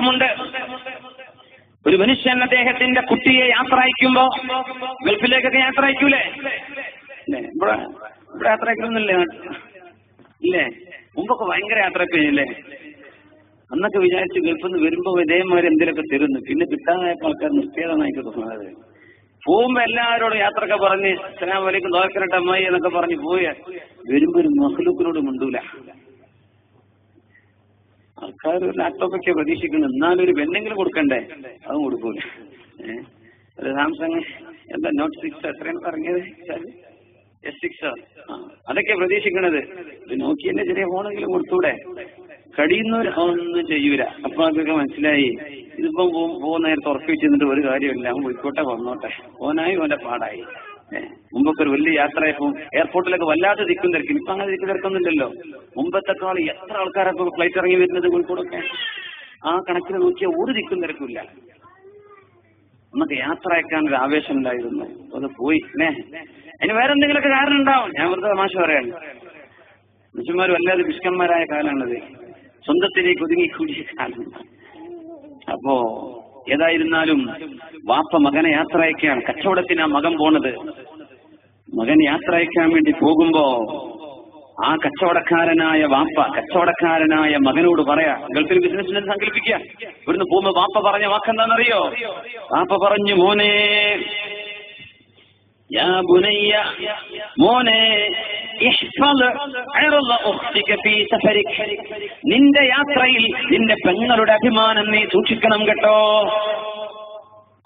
ണ്ട്. ഒരു മനുഷ്യൻ അദ്ദേഹത്തിന്റെ കുട്ടിയെ യാത്ര അയക്കുമ്പോ, ഗൾഫിലേക്കൊക്കെ യാത്ര അയക്കൂലേ? ഇവിടെ യാത്ര അയക്കണമെന്നില്ലേ? ഇല്ലേ? മുമ്പൊക്കെ ഭയങ്കര യാത്ര അയക്കില്ലേ? അന്നൊക്കെ വിചാരിച്ച് ഗൾഫിൽ നിന്ന് വരുമ്പോ ഇതേമാതിരി എന്തെങ്കിലുമൊക്കെ തരുന്നു. പിന്നെ കിട്ടാനായപ്പോൾ ആൾക്കാർ നിശ്ചയമായിട്ട് തോന്നുന്നത്. പോകുമ്പോ എല്ലാവരോടും യാത്രയൊക്കെ പറഞ്ഞ് അസ്സലാമു അലൈക്കും ദോക്കരട്ടെ അമ്മായി എന്നൊക്കെ പറഞ്ഞ് പോയി വരുമ്പോ ഒരു മഹ്ലൂക്കിനോട് മിണ്ടൂല. ആൾക്കാർ ഒരു ലാപ്ടോപ്പൊക്കെ പ്രതീക്ഷിക്കുന്നു, എന്നാലും ഒരു പെണ്ണെങ്കിലും കൊടുക്കണ്ടേ? അതും കൊടുക്കൂല. ഒരു സാംസങ് എന്താ നോട്ട് 6 എത്രയാണ് പറഞ്ഞത്? S6 അതൊക്കെ പ്രതീക്ഷിക്കണത്. നോക്കിയല്ലേ ചെറിയ ഫോണെങ്കിലും കൊടുത്തൂടെ? കഴിയുന്നവർ ഒന്നും ചെയ്യൂല. അപ്പൊ അതൊക്കെ മനസ്സിലായി. ഇതിപ്പം പോകുന്ന നേരത്തെ ഉറപ്പി വെച്ചിരുന്നിട്ട് ഒരു കാര്യമില്ല, അവൻ പോയിക്കോട്ടെ വന്നോട്ടെ, ഓനായി ഓന്റെ പാടായി. മുമ്പൊക്കെ ഒരു വലിയ യാത്രയായപ്പോൾ എയർപോർട്ടിലൊക്കെ വല്ലാതെ തിക്കും തിരക്കും. ഇപ്പൊ അങ്ങനെ തിക്കും തിരക്കൊന്നുമില്ലല്ലോ. മുമ്പത്തെക്കാൾ എത്ര ആൾക്കാരൊക്കെ ഫ്ലൈറ്റ് ഇറങ്ങി വരുന്നത് കോഴിക്കോടൊക്കെ. ആ കണക്കിന് നോക്കിയാൽ ഒരു തിക്കും തിരക്കില്ല. നമുക്ക് യാത്ര അയക്കാൻ ഒരു ആവേശം ഉണ്ടായിരുന്നു. അത് പോയി. അതിന് വേറെ എന്തെങ്കിലുമൊക്കെ കാരണം ഉണ്ടാവും. ഞാൻ വെറുതെ തമാശ പറയാണ്. മനുഷ്യന്മാർ വല്ലാതെ പിഷ്കന്മാരായ കാലാണത്. സ്വന്തത്തിലേക്ക് ഒതുങ്ങിക്കൂടിയ കാലം. അപ്പോ ഏതായിരുന്നാലും വാപ്പ മകനെ യാത്ര അയക്കുകയാണ്. കച്ചവടത്തിന് ആ മകൻ പോണത്. മകൻ യാത്ര അയക്കാൻ വേണ്ടി പോകുമ്പോ ആ കച്ചവടക്കാരനായ വാപ്പ കച്ചവടക്കാരനായ മകനോട് പറയാ, ഗൾഫിൽ ബിസിനസ്സിനെ സങ്കല്പിക്കുക. ഇവിടുന്ന് പോകുമ്പോ വാപ്പ പറഞ്ഞ വാക്കെന്താണെന്നറിയോ? വാപ്പ പറഞ്ഞു, മോനെ യാ ബുനയ്യ, മോനെ നിന്റെ യാത്രയിൽ നിന്റെ പെങ്ങളുടെ അഭിമാനം നീ സൂക്ഷിക്കണം കേട്ടോ.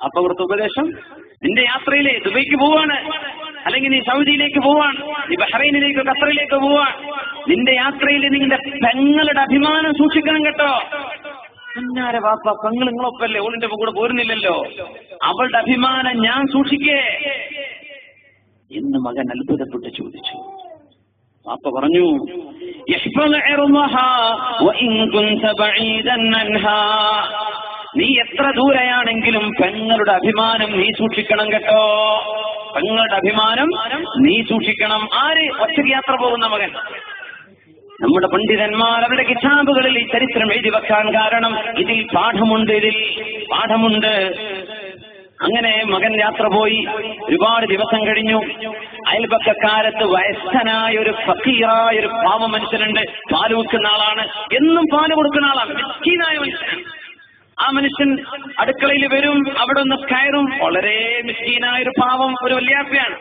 അപ്പൊ അവിടുത്തെ ഉപദേശം, നിന്റെ യാത്രയിലെ ദുബൈക്ക് പോവാണ്, അല്ലെങ്കിൽ നീ സൗദിയിലേക്ക് പോവാണ്, നീ ബഹ്റൈനിലേക്ക് ഖത്തറിലേക്ക് പോവാണ്, നിന്റെ യാത്രയിൽ നിന്റെ പെങ്ങളുടെ അഭിമാനം സൂക്ഷിക്കണം കേട്ടോ. അന്നാരെ വാപ്പ, പെങ്ങൾ നിങ്ങളൊപ്പല്ലേ, ഓളിന്റെ കൂടെ പോരുന്നില്ലല്ലോ, അവളുടെ അഭിമാനം ഞാൻ സൂക്ഷിക്കേ എന്ന് മകൻ അത്ഭുതപ്പെട്ട് ചോദിച്ചു. വാപ്പ പറഞ്ഞു, നീ എത്ര ദൂരെയാണെങ്കിലും പെങ്ങളുടെ അഭിമാനം നീ സൂക്ഷിക്കണം കേട്ടോ. പെങ്ങളുടെ അഭിമാനം നീ സൂക്ഷിക്കണം. ആര്? ഒറ്റയ്ക്ക് യാത്ര പോകുന്ന മകൻ. നമ്മുടെ പണ്ഡിതന്മാർ അവരുടെ കിതാബുകളിൽ ഈ ചരിത്രം എഴുതി വെക്കാൻ കാരണം ഇതിൽ പാഠമുണ്ട്. അങ്ങനെ മകൻ യാത്ര പോയി. ഒരുപാട് ദിവസം കഴിഞ്ഞു. അയൽപക്കക്കാലത്ത് വയസ്സനായ ഒരു ഫക്കീറായ ഒരു പാവ മനുഷ്യനുണ്ട്. പാല് വെക്കുന്ന ആളാണ്, എന്നും പാല് കൊടുക്കുന്ന ആളാണ്, മിസ്കീനായ മനുഷ്യനാണ്. ആ മനുഷ്യൻ അടുക്കളയിൽ വരും, അവിടെ ഒന്ന് കയറും. വളരെ മിസ്കീനായ ഒരു പാവം, ഒരു വല്യാപ്പയാണ്,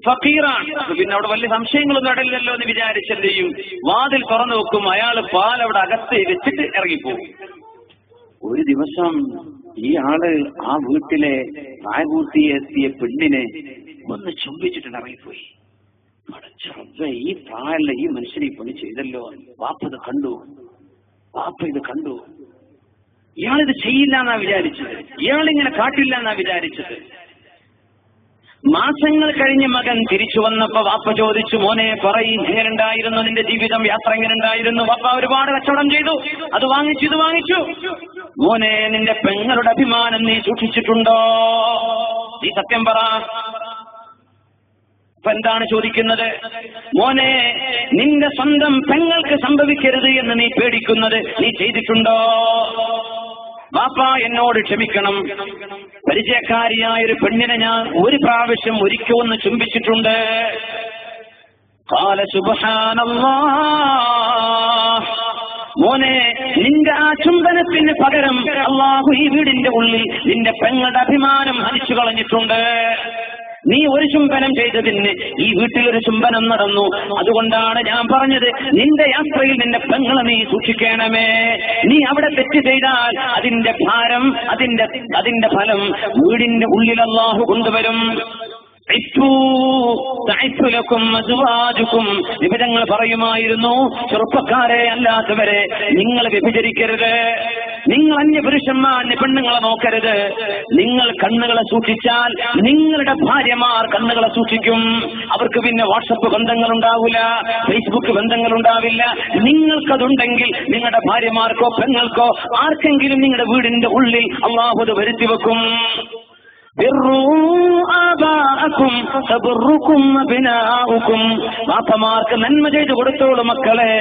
ഫക്കീറാണ്. അപ്പൊ പിന്നെ അവിടെ വലിയ സംശയങ്ങളൊന്നും ഇടയില്ലല്ലോ എന്ന് വിചാരിച്ചെന്ത് ചെയ്യും? വാതിൽ തുറന്നു വെക്കും. അയാൾ പാൽ അവിടെ അകത്ത് വെച്ചിട്ട് ഇറങ്ങിപ്പോകും. ഒരു ദിവസം ഈ ആള് ആ വീട്ടിലെ പ്രായപൂർത്തിയെത്തിയ പെണ്ണിനെ ഒന്ന് ചുംബിച്ചിട്ട് ഇറങ്ങിപ്പോയി. ഈ പ്രായമുള്ള ഈ മനുഷ്യനെ പണി ചെയ്തല്ലോ. വാപ്പ ഇത് കണ്ടു. ഇയാളിത് ചെയ്യില്ല എന്നാ വിചാരിച്ചത്, ഇയാളിങ്ങനെ കാട്ടില്ല എന്നാ വിചാരിച്ചത്. മാസങ്ങൾ കഴിഞ്ഞ് മകൻ തിരിച്ചു വന്നപ്പോ വാപ്പ ചോദിച്ചു, മോനെ പറയും, എങ്ങനെയുണ്ടായിരുന്നു നിന്റെ ജീവിതം, യാത്ര എങ്ങനെയുണ്ടായിരുന്നു? വാപ്പ ഒരുപാട് കച്ചവടം ചെയ്തു, അത് വാങ്ങിച്ചു, ഇത് വാങ്ങിച്ചു. മോനെ, നിന്റെ പെങ്ങളുടെ അഭിമാനം നീ സൂക്ഷിച്ചിട്ടുണ്ടോ? നീ സത്യം പറ. അപ്പൊ എന്താണ് ചോദിക്കുന്നത്? മോനെ, നിന്റെ സ്വന്തം പെങ്ങൾക്ക് സംഭവിക്കരുത് എന്ന് നീ പേടിക്കുന്നത് നീ ചെയ്തിട്ടുണ്ടോ? വാപ്പ എന്നോട് ക്ഷമിക്കണം, പരിചയക്കാരിയായ ഒരു പെണ്ണിനെ ഞാൻ ഒരു പ്രാവശ്യം ഒരിക്കലൊന്ന് ചുംബിച്ചിട്ടുണ്ട്. ഖാല സുബ്ഹാനല്ലാഹ്. മോനെ, നിന്റെ ആ ചുംബനത്തിന് പകരം അല്ലാഹു ഈ വീടിന്റെ ഉള്ളിൽ നിന്റെ പെങ്ങളുടെ അഭിമാനം ഹനിച്ചു കളഞ്ഞിട്ടുണ്ട്. നീ ഒരു ചുംബനം ചെയ്തതിന് ഈ വീട്ടിലൊരു ചുംബനം നടന്നു. അതുകൊണ്ടാണ് ഞാൻ പറഞ്ഞത്, നിന്റെ യാത്രയിൽ നിന്റെ പെങ്ങളെ നീ സൂക്ഷിക്കണമേ. നീ അവിടെ തെറ്റ് ചെയ്താൽ അതിന്റെ ഭാരം, അതിന്റെ ഫലം വീടിന്റെ ഉള്ളിൽ അല്ലാഹു കൊണ്ടുവരും. വിഭജങ്ങൾ പറയുമായിരുന്നു, ചെറുപ്പക്കാരെ അല്ലാത്തവരെ നിങ്ങൾ വ്യഭിചരിക്കരുത്, നിങ്ങൾ അന്യപുരുഷന്മാരെ പെണ്ണുങ്ങളെ നോക്കരുത്. നിങ്ങൾ കണ്ണുകളെ സൂക്ഷിച്ചാൽ നിങ്ങളുടെ ഭാര്യമാർ കണ്ണുകളെ സൂക്ഷിക്കും. അവർക്ക് പിന്നെ വാട്സപ്പ് ബന്ധങ്ങൾ ഉണ്ടാവില്ല, ഫേസ്ബുക്ക് ബന്ധങ്ങൾ ഉണ്ടാവില്ല. നിങ്ങൾക്കതുണ്ടെങ്കിൽ നിങ്ങളുടെ ഭാര്യമാർക്കോ പെങ്ങൾക്കോ ആർക്കെങ്കിലും നിങ്ങളുടെ വീടിന്റെ ഉള്ളിൽ അല്ലാഹു അത് വരുത്തി വെക്കും. വാപ്പമാർക്ക് നന്മ ചെയ്തു കൊടുത്തോളൂ മക്കളെ,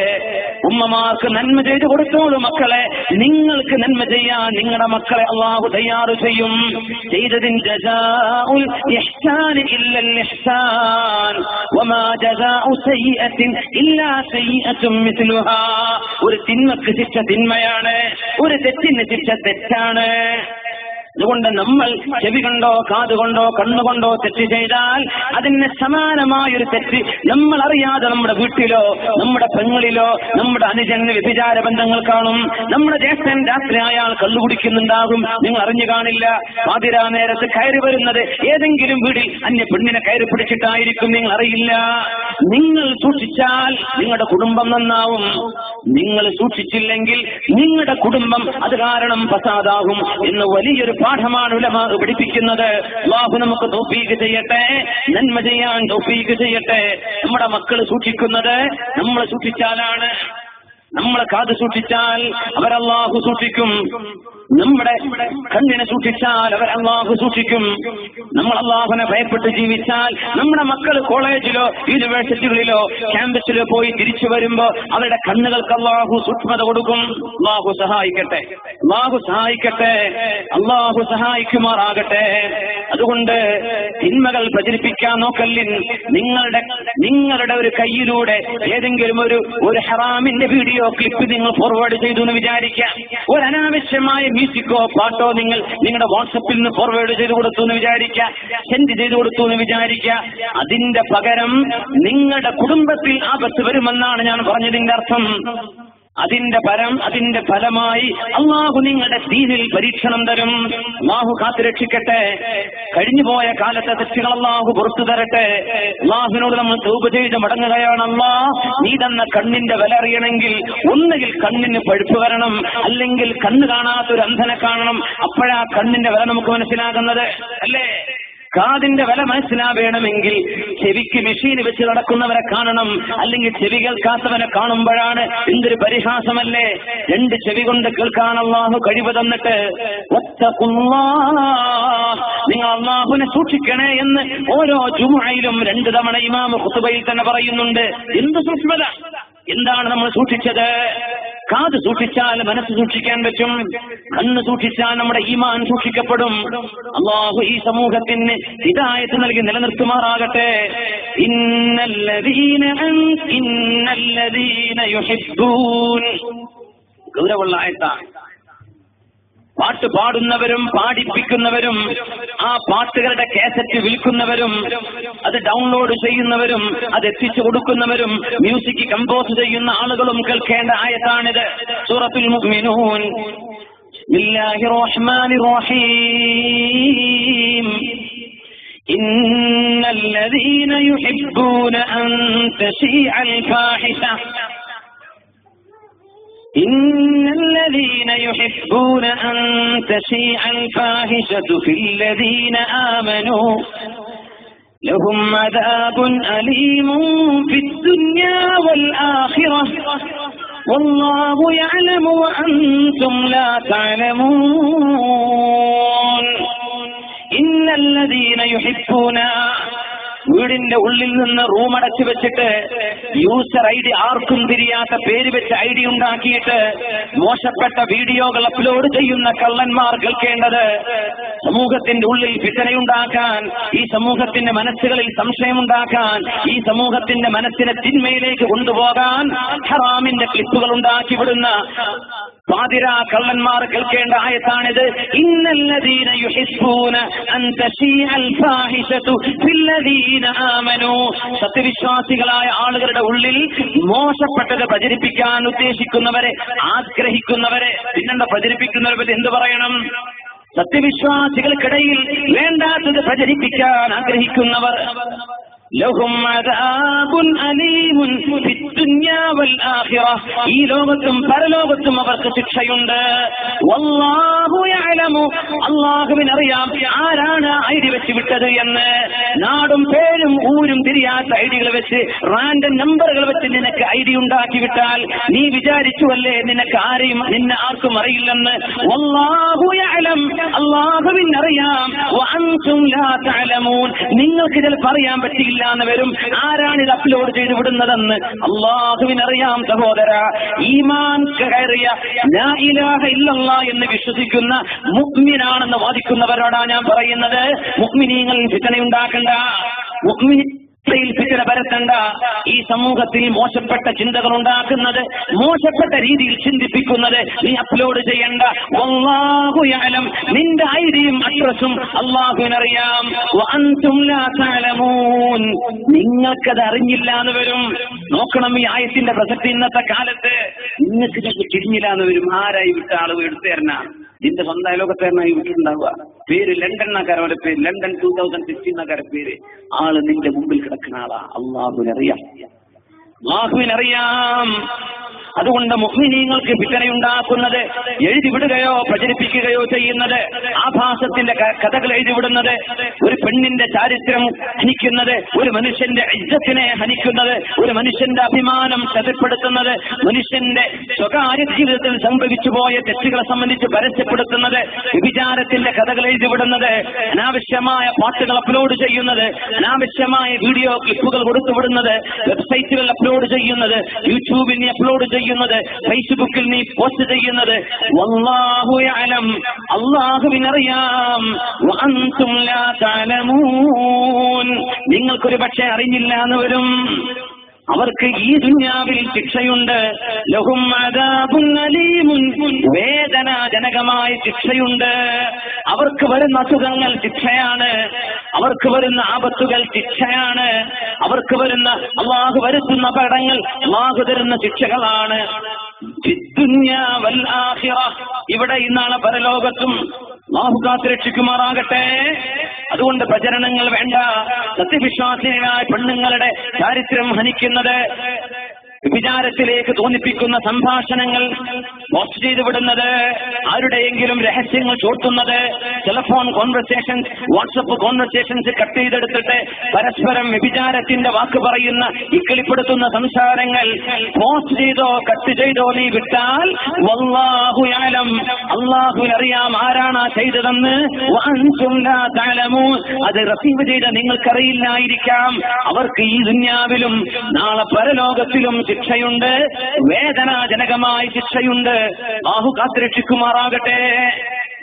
ഉമ്മമാർക്ക് നന്മ ചെയ്തു കൊടുത്തോളൂ മക്കളെ. നിങ്ങൾക്ക് നന്മ ചെയ്യാൻ നിങ്ങളുടെ മക്കളെ അല്ലാഹു തയ്യാറ് ചെയ്യും. ചെയ്തതിൻ ജസാഉൽ ഇഹ്സാൻ ഇല്ലൽ ഇഹ്സാൻ വമാ ജസാഉ സയ്യിഅത്തിൻ ഇല്ലാ സയ്യിഅത്തും മിസ്ലുഹാ. ഒരു തിന്മക്ക് ശിക്ഷ തിന്മയാണ്, ഒരു തെറ്റിന് ശിക്ഷ തെറ്റാണ്. അതുകൊണ്ട് നമ്മൾ ചെവി കൊണ്ടോ കാതുകൊണ്ടോ കണ്ണുകൊണ്ടോ തെറ്റ് ചെയ്താൽ അതിന് സമാനമായൊരു തെറ്റ് നമ്മൾ അറിയാതെ നമ്മുടെ വീട്ടിലോ നമ്മുടെ പെങ്ങളിലോ നമ്മുടെ അനുജന് വ്യഭിചാര ബന്ധങ്ങൾ കാണും. നമ്മുടെ ജ്യേഷ്ഠൻ രാത്രി അയാൾ കള്ളുകുടിക്കുന്നുണ്ടാകും, നിങ്ങൾ അറിഞ്ഞു കാണില്ല. പാതിരാ നേരത്ത് കയറി വരുന്നത് ഏതെങ്കിലും വീട്ടിൽ അന്യ പെണ്ണിനെ കയറി പിടിച്ചിട്ടായിരിക്കും, നിങ്ങൾ അറിയില്ല. നിങ്ങൾ സൂക്ഷിച്ചാൽ നിങ്ങളുടെ കുടുംബം നന്നാവും. നിങ്ങൾ സൂക്ഷിച്ചില്ലെങ്കിൽ നിങ്ങളുടെ കുടുംബം അത് കാരണം ഫസാദാകും എന്ന് വലിയൊരു പാഠമാണ് ഉലമാ പഠിപ്പിക്കുന്നത്. അല്ലാഹു നമുക്ക് തൗഫീഖ് ചെയ്യട്ടെ, നന്മ ചെയ്യാൻ തൗഫീഖ് ചെയ്യട്ടെ. നമ്മുടെ മക്കൾ സൂക്ഷിക്കുന്നത് നമ്മൾ സൂക്ഷിച്ചാലാണ്. നമ്മളെ കാത് സൂക്ഷിച്ചാൽ അവരല്ലാഹു സൂക്ഷിക്കും. നമ്മുടെ കണ്ണിനെ സൂക്ഷിച്ചാൽ അവർ അല്ലാഹു സൂക്ഷിക്കും. നമ്മൾ അല്ലാഹുവിനെ ഭയപ്പെട്ട് ജീവിച്ചാൽ നമ്മുടെ മക്കൾ കോളേജിലോ യൂണിവേഴ്സിറ്റികളിലോ ക്യാമ്പസിലോ പോയി തിരിച്ചു വരുമ്പോ അവരുടെ കണ്ണുകൾക്ക് അല്ലാഹു സൂക്ഷ്മത കൊടുക്കും. അല്ലാഹു സഹായിക്കട്ടെ, അല്ലാഹു സഹായിക്കട്ടെ, അല്ലാഹു സഹായിക്കുമാറാകട്ടെ. അതുകൊണ്ട് തിന്മകൾ പ്രചരിപ്പിക്കാൻ നോക്കല്ലിൻ. നിങ്ങളുടെ ഒരു കയ്യിലൂടെ ഏതെങ്കിലും ഒരു ഹറാമിന്റെ വീഡിയോ ക്ലിപ്പ് നിങ്ങൾ ഫോർവേഡ് ചെയ്തു എന്ന് വിചാരിക്കാം. ഒരു അനാവശ്യമായ മ്യൂസിക്കോ പാട്ടോ നിങ്ങളുടെ വാട്സപ്പിൽ നിന്ന് ഫോർവേഡ് ചെയ്ത് കൊടുത്തു എന്ന് വിചാരിക്കുക, സെൻഡ് ചെയ്ത് കൊടുത്തു എന്ന് വിചാരിക്കുക. അതിന്റെ പകരം നിങ്ങളുടെ കുടുംബത്തിൽ ആപത്ത് വരുമെന്നാണ് ഞാൻ പറഞ്ഞതിന്റെ അർത്ഥം. അതിന്റെ ഫലമായി അല്ലാഹു നിങ്ങളുടെ ദീനിൽ പരീക്ഷണം തരും. അല്ലാഹു കാത്തുരക്ഷിക്കട്ടെ. കഴിഞ്ഞുപോയ കാലത്തെ തെറ്റുകൾ അല്ലാഹു പുറത്തു തരട്ടെ. അല്ലാഹുവിനോട് നമ്മൾ തൗബ ചെയ്ത് മടങ്ങുകയാണ്. അല്ലാഹ്, നീ തന്ന കണ്ണിന്റെ വില അറിയണമെങ്കിൽ ഒന്നുകിൽ കണ്ണിന് പഴുപ്പ് വരണം, അല്ലെങ്കിൽ കണ്ണ് കാണാത്തൊരു അന്ധനെ കാണണം. അപ്പോഴാ കണ്ണിന്റെ വില നമുക്ക് മനസ്സിലാകുന്നത്, അല്ലേ? കാതിന്റെ വില മനസ്സിലാവേണമെങ്കിൽ ചെവിക്ക് മെഷീൻ വെച്ച് നടക്കുന്നവരെ കാണണം, അല്ലെങ്കിൽ ചെവി കേൾക്കാത്തവനെ കാണുമ്പോഴാണ്. എന്തൊരു പരിഹാസമല്ലേ! രണ്ട് ചെവി കൊണ്ട് കേൾക്കാൻ അല്ലാഹു കഴിവ് തന്നിട്ട് നിങ്ങൾ അല്ലാഹുവിനെ സൂക്ഷിക്കണേ എന്ന് ഓരോ ജുമുഅയിലും 2 തവണ ഇമാം ഖുതുബയിൽ തന്നെ പറയുന്നുണ്ട്. എന്ത് സൂക്ഷ്മത! എന്താണ് നമ്മൾ സൂക്ഷിച്ചത്? കാത് സൂക്ഷിച്ചാൽ മനസ്സ് സൂക്ഷിക്കാൻ പറ്റും, കണ്ണ് സൂക്ഷിച്ചാൽ നമ്മുടെ ഈമാൻ സൂക്ഷിക്കപ്പെടും. അല്ലാഹു ഈ സമൂഹത്തിന് ഹിദായത്ത് നൽകി നിലനിർത്തുമാറാകട്ടെ. ഇന്നല്ലദീന യുഹിബ്ബൂൻ. ഗൗരവമുള്ള ആയത്താണ്. പാട്ട് പാടുന്നവരും പാടിപ്പിക്കുന്നവരും ആ പാട്ടുകളുടെ കാസറ്റ് വിൽക്കുന്നവരും അത് ഡൗൺലോഡ് ചെയ്യുന്നവരും അത് എത്തിച്ചു കൊടുക്കുന്നവരും മ്യൂസിക് കമ്പോസ് ചെയ്യുന്ന ആളുകളും കേൾക്കേണ്ട ആയത്താണിത്. സൂറത്തുൽ മുഅ്മിനൂൻ. ബിസ്മില്ലാഹിർ റഹ്മാനിർ റഹീം. ഇന്നല്ലദീന യുഹിബ്ബൂന അൻ തശീഅൽ ഫാഹിഷ إن الذين يحبون أن تشيع الفاحشة في الذين آمنوا لهم عذاب أليم في الدنيا والآخرة والله يعلم وأنتم لا تعلمون. إن الذين يحبون വീടിന്റെ ഉള്ളിൽ നിന്ന് റൂം അടച്ചു വെച്ചിട്ട് യൂസർ ഐഡി ആർക്കും തിരിയാത്ത പേര് വെച്ച് ഐഡി ഉണ്ടാക്കിയിട്ട് മോശപ്പെട്ട വീഡിയോകൾ അപ്ലോഡ് ചെയ്യുന്ന കള്ളന്മാർ കേൾക്കേണ്ടത്, സമൂഹത്തിന്റെ ഉള്ളിൽ ഫിത്നയുണ്ടാക്കാൻ, ഈ സമൂഹത്തിന്റെ മനസ്സുകളിൽ സംശയമുണ്ടാക്കാൻ, ഈ സമൂഹത്തിന്റെ മനസ്സിനെ തിന്മയിലേക്ക് കൊണ്ടുപോകാൻ ഹറാമിന്റെ ക്ലിപ്പുകൾ ഉണ്ടാക്കി വിടുന്ന പാതിരാ കള്ളന്മാർ കേൾക്കേണ്ട ആയത്താണിത്. ഇന്നല്ലദീന യുഹിബ്ബൂന അൻ തശീഅൽ ഫാഹിഷതു ഫില്ലദീന ആമനൂ. സത്യവിശ്വാസികളായ ആളുകളുടെ ഉള്ളിൽ മോശപ്പെട്ടത് പ്രചരിപ്പിക്കാൻ ഉദ്ദേശിക്കുന്നവരെ, ആഗ്രഹിക്കുന്നവരെ, പിന്നെന്താ പ്രചരിപ്പിക്കുന്നവരെ പറ്റി എന്ത് പറയണം? സത്യവിശ്വാസികൾക്കിടയിൽ വേണ്ടാത്തത് പ്രചരിപ്പിക്കാൻ ആഗ്രഹിക്കുന്നവർ. ലഹും അദാബുൻ അലീമുൻ ഫിദ്ദുനിയാ വൽ ആഖിറ, ഈ ലോകത്തും പരലോകത്തും അവർക്ക് ശിക്ഷയുണ്ട്. വല്ലാഹു യഅലമു, അല്ലാഹുവിനറിയാം ആരാണ് ഐഡി വെച്ച് വിട്ടത് എന്ന്. നാടും പേരും ഊരും തിരിയാത്ത ഐഡികൾ വെച്ച്, റാൻഡം നമ്പറുകൾ വെച്ച് നിനക്ക് ഐഡി ഉണ്ടാക്കി വിട്ടാൽ നീ വിചാരിച്ചുവല്ലേ നിനക്ക് നിന്നെ ആർക്കും അറിയില്ലെന്ന്. വല്ലാഹു യഅലം, അല്ലാഹുവിനറിയാം. വഅൻതും ലാ തഅലമൂൻ, നിങ്ങൾക്ക് ചിലപ്പോൾ അറിയാൻ പറ്റില്ല എന്ന് വരും. ആരാണ് ഇത് അപ്ലോഡ് ചെയ്ത് വിടുന്നതെന്ന് അല്ലാഹുവിനറിയാം. സഹോദര, ഈമാൻ കയറിയ ലാ ഇലാഹ ഇല്ലല്ലാഹ് എന്ന് വിശ്വസിക്കുന്ന മുഅ്മിനാണെന്ന് വാദിക്കുന്നവരോടാ ഞാൻ പറയുന്നത്, മുഅ്മിനീങ്ങൾ ഫിത്നയുണ്ടാക്കണ്ട, ഫിത്ന പരത്തണ്ട. ഈ സമൂഹത്തിൽ മോശപ്പെട്ട ചിന്തകൾ ഉണ്ടാക്കുന്നത്, മോശപ്പെട്ട രീതിയിൽ ചിന്തിപ്പിക്കുന്നത് നീ അപ്ലോഡ് ചെയ്യണ്ട. വല്ലാഹു യഅലം, നിന്റെ ഐഡിയും അഡ്രസ്സും അല്ലാഹുവിനറിയാം. വഅൻതും ലാ തഅലമൂൻ, നിങ്ങൾക്കത് അറിഞ്ഞില്ല എന്ന് വരും. നോക്കണം ഈ ആയത്തിന്റെ പ്രസക്തി. ഇന്നത്തെ കാലത്ത് നിങ്ങൾക്ക് തിരിഞ്ഞില്ല എന്ന് വരും. ആരായി വിട്ട ആളുകൾ എടുത്തു തരണ, ഇതിന്റെ സ്വന്തം അയലോകത്തേനായി വിട്ടിട്ടുണ്ടാവുക. പേര് ലണ്ടൻ എന്നക്കാരവരുടെ പേര്, ലണ്ടൻ 2016 എന്നക്കാരുടെ പേര്. ആള് നിന്റെ മുമ്പിൽ കിടക്കുന്ന ആളാ. അള്ളാഹുവിനറിയാം, അള്ളാഹുവിനറിയാം. അതുകൊണ്ട് മുഅ്മിനീങ്ങൾക്ക് ഫിത്നയുണ്ടാക്കുന്നത്, എഴുതിവിടുകയോ പ്രചരിപ്പിക്കുകയോ ചെയ്യുന്നത്, ആഭാസത്തിന്റെ കഥകൾ എഴുതിവിടുന്നത്, ഒരു പെണ്ണിന്റെ ചാരിത്രം ഹനിക്കുന്നത്, ഒരു മനുഷ്യന്റെ ഇജ്ജത്തിനെ ഹനിക്കുന്നത്, ഒരു മനുഷ്യന്റെ അഭിമാനം ചതിപ്പെടുത്തുന്നത്, മനുഷ്യന്റെ സ്വകാര്യ ജീവിതത്തിൽ സംഭവിച്ചു പോയ തെറ്റുകളെ സംബന്ധിച്ച് പരസ്യപ്പെടുത്തുന്നത്, വ്യഭിചാരത്തിന്റെ കഥകൾ എഴുതിവിടുന്നത്, അനാവശ്യമായ പാട്ടുകൾ അപ്ലോഡ് ചെയ്യുന്നത്, അനാവശ്യമായ വീഡിയോ ക്ലിപ്പുകൾ കൊടുത്തുവിടുന്നത്, വെബ്സൈറ്റുകൾ അപ്ലോഡ് ചെയ്യുന്നത്, യൂട്യൂബിൽ നീ അപ്ലോഡ് ചെയ്യുന്നത്, ഫേസ്ബുക്കിൽ നീ പോസ്റ്റ് ചെയ്യുന്നത്. വല്ലാഹു യഅലം, അല്ലാഹുവിനറിയാം. വഅൻതും ലാ തഅലമൂൻ, നിങ്ങൾക്കൊരു പക്ഷേ അറിഞ്ഞില്ല എന്ന് വരും. അവർക്ക് ഈ ദുനിയാവിൽ ശിക്ഷയുണ്ട്. ലഹും അദാബുൻ അലീമുൻ, വേദനാജനകമായ ശിക്ഷയുണ്ട്. അവർക്ക് വരുന്ന അസുഖങ്ങൾ ശിക്ഷയാണ്, അവർക്ക് വരുന്ന ആപത്തുകൾ ശിക്ഷയാണ്, അവർക്ക് വരുന്ന അല്ലാഹു വരുത്തുന്ന അപകടങ്ങൾ അല്ലാഹു തരുന്ന ശിക്ഷകളാണ്. ഫിദ്ദുനിയാ വൽ ആഖിറ, ഇവിടെ ഇന്നാളെ പരലോകത്തും അല്ലാഹു കാത്തുരക്ഷിക്കുമാറാകട്ടെ. അതുകൊണ്ട് പ്രചരണങ്ങൾ വേണ്ട. സത്യവിശ്വാസികളായ പെണ്ണുങ്ങളുടെ ചാരിത്രം ഹനിക്കുന്നത്, വിചാരത്തിലേക്ക് തോന്നിപ്പിക്കുന്ന സംഭാഷണങ്ങൾ പോസ്റ്റ് ചെയ്തു വിടുന്നത്, ആരുടെയെങ്കിലും രഹസ്യങ്ങൾ ചോർത്തുന്നത്, telephone conversations, WhatsApp conversations cut ചെയ്തെടുത്തിട്ട് പരസ്പരം വ്യഭിചാരത്തിന്റെ വാക്ക് പറയുന്ന, ഇക്കിളിപ്പെടുത്തുന്ന സംസാരങ്ങൾ പോസ്റ്റ് ചെയ്തോ കട്ട് ചെയ്തോ നീ വിട്ടാൽ വല്ലാഹു യഅലം, അല്ലാഹുവിനറിയാം ആരാണ് ചെയ്തതെന്ന്. വഅൻതും ലാ തഅലമൂൻ, അത് റസീവ് ചെയ്ത നിങ്ങൾക്കറിയില്ലായിരിക്കാം. അവർക്ക് ഈ ദുനിയാവിലും നാളെ പരലോകത്തിലും ശിക്ഷയുണ്ട്, വേദനാജനകമായ ശിക്ഷയുണ്ട്. അല്ലാഹു കാത്തുരക്ഷിക്കുമാറാകട്ടെ.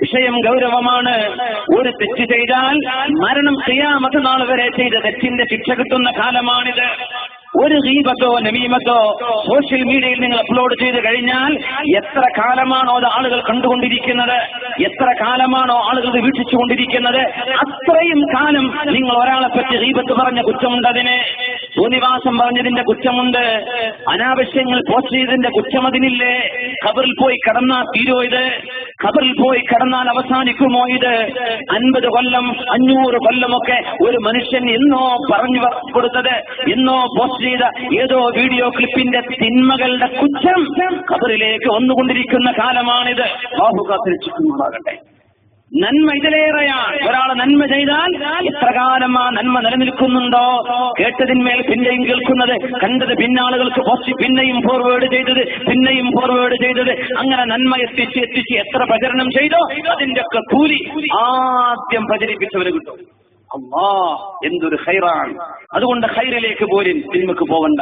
വിഷയം ഗൗരവമാണ്. ഒരു തെറ്റ് ചെയ്താൽ മരണം ഖിയാമത്ത് നാൾ വരെ ചെയ്ത തെറ്റിന്റെ ശിക്ഷ കിട്ടുന്ന കാലമാണിത്. ഒരു ഗീബത്തോ നമീമത്തോ സോഷ്യൽ മീഡിയയിൽ നിങ്ങൾ അപ്ലോഡ് ചെയ്ത് കഴിഞ്ഞാൽ എത്ര കാലമാണോ അത് ആളുകൾ കണ്ടുകൊണ്ടിരിക്കുന്നത്, എത്ര കാലമാണോ ആളുകൾ വീക്ഷിച്ചുകൊണ്ടിരിക്കുന്നത്, അത്രയും കാലം നിങ്ങൾ ഒരാളെ പറ്റി ഗീബത്ത് പറഞ്ഞ കുറ്റമുണ്ട്, അതിന് ഭൂനിവാസം പറഞ്ഞതിന്റെ കുറ്റമുണ്ട്, അനാവശ്യങ്ങൾ പോസ്റ്റ് ചെയ്തതിന്റെ കുറ്റം അതിനില്ലേ. ഖബറിൽ പോയി കടന്നാൽ തീരോ ഇത്? ഖബറിൽ പോയി കടന്നാൽ അവസാനിക്കുമോ ഇത്? 50 കൊല്ലം 500 കൊല്ലമൊക്കെ ഒരു മനുഷ്യൻ എന്നോ പറഞ്ഞു കൊടുത്തത്, എന്നോ പോസ്റ്റ് ചെയ്ത ഏതോ വീഡിയോ ക്ലിപ്പിന്റെ തിന്മകളുടെ കുറ്റം ഖബറിലേക്ക് വന്നുകൊണ്ടിരിക്കുന്ന കാലമാണിത്. അല്ലാഹു കാത്തുരക്ഷിക്കുമാറാകട്ടെ. നന്മ ഇതിലേറെയാണ്. ഒരാൾ നന്മ ചെയ്താൽ എത്ര കാലം ആ നന്മ നിലനിൽക്കുന്നുണ്ടോ, കേട്ടതിന്മേൽ പിന്നെയും കേൾക്കുന്നത്, കണ്ടത് പിന്നാളുകൾക്ക് പോസ്റ്റ്, പിന്നെയും ഫോർവേഡ് ചെയ്തത്, പിന്നെയും ഫോർവേഡ് ചെയ്തത്, അങ്ങനെ നന്മ എത്തിച്ച് എത്ര പ്രചരണം ചെയ്തോ അതിന്റെ ഒക്കെ കൂലി ആദ്യം പ്രചരിപ്പിച്ചവര് കിട്ടും. അല്ലാഹ് എന്തൊരു ഖൈറാണ്. അതുകൊണ്ട് ഖൈറിലേക്ക് പോലും തിന്മക്ക് പോകണ്ട.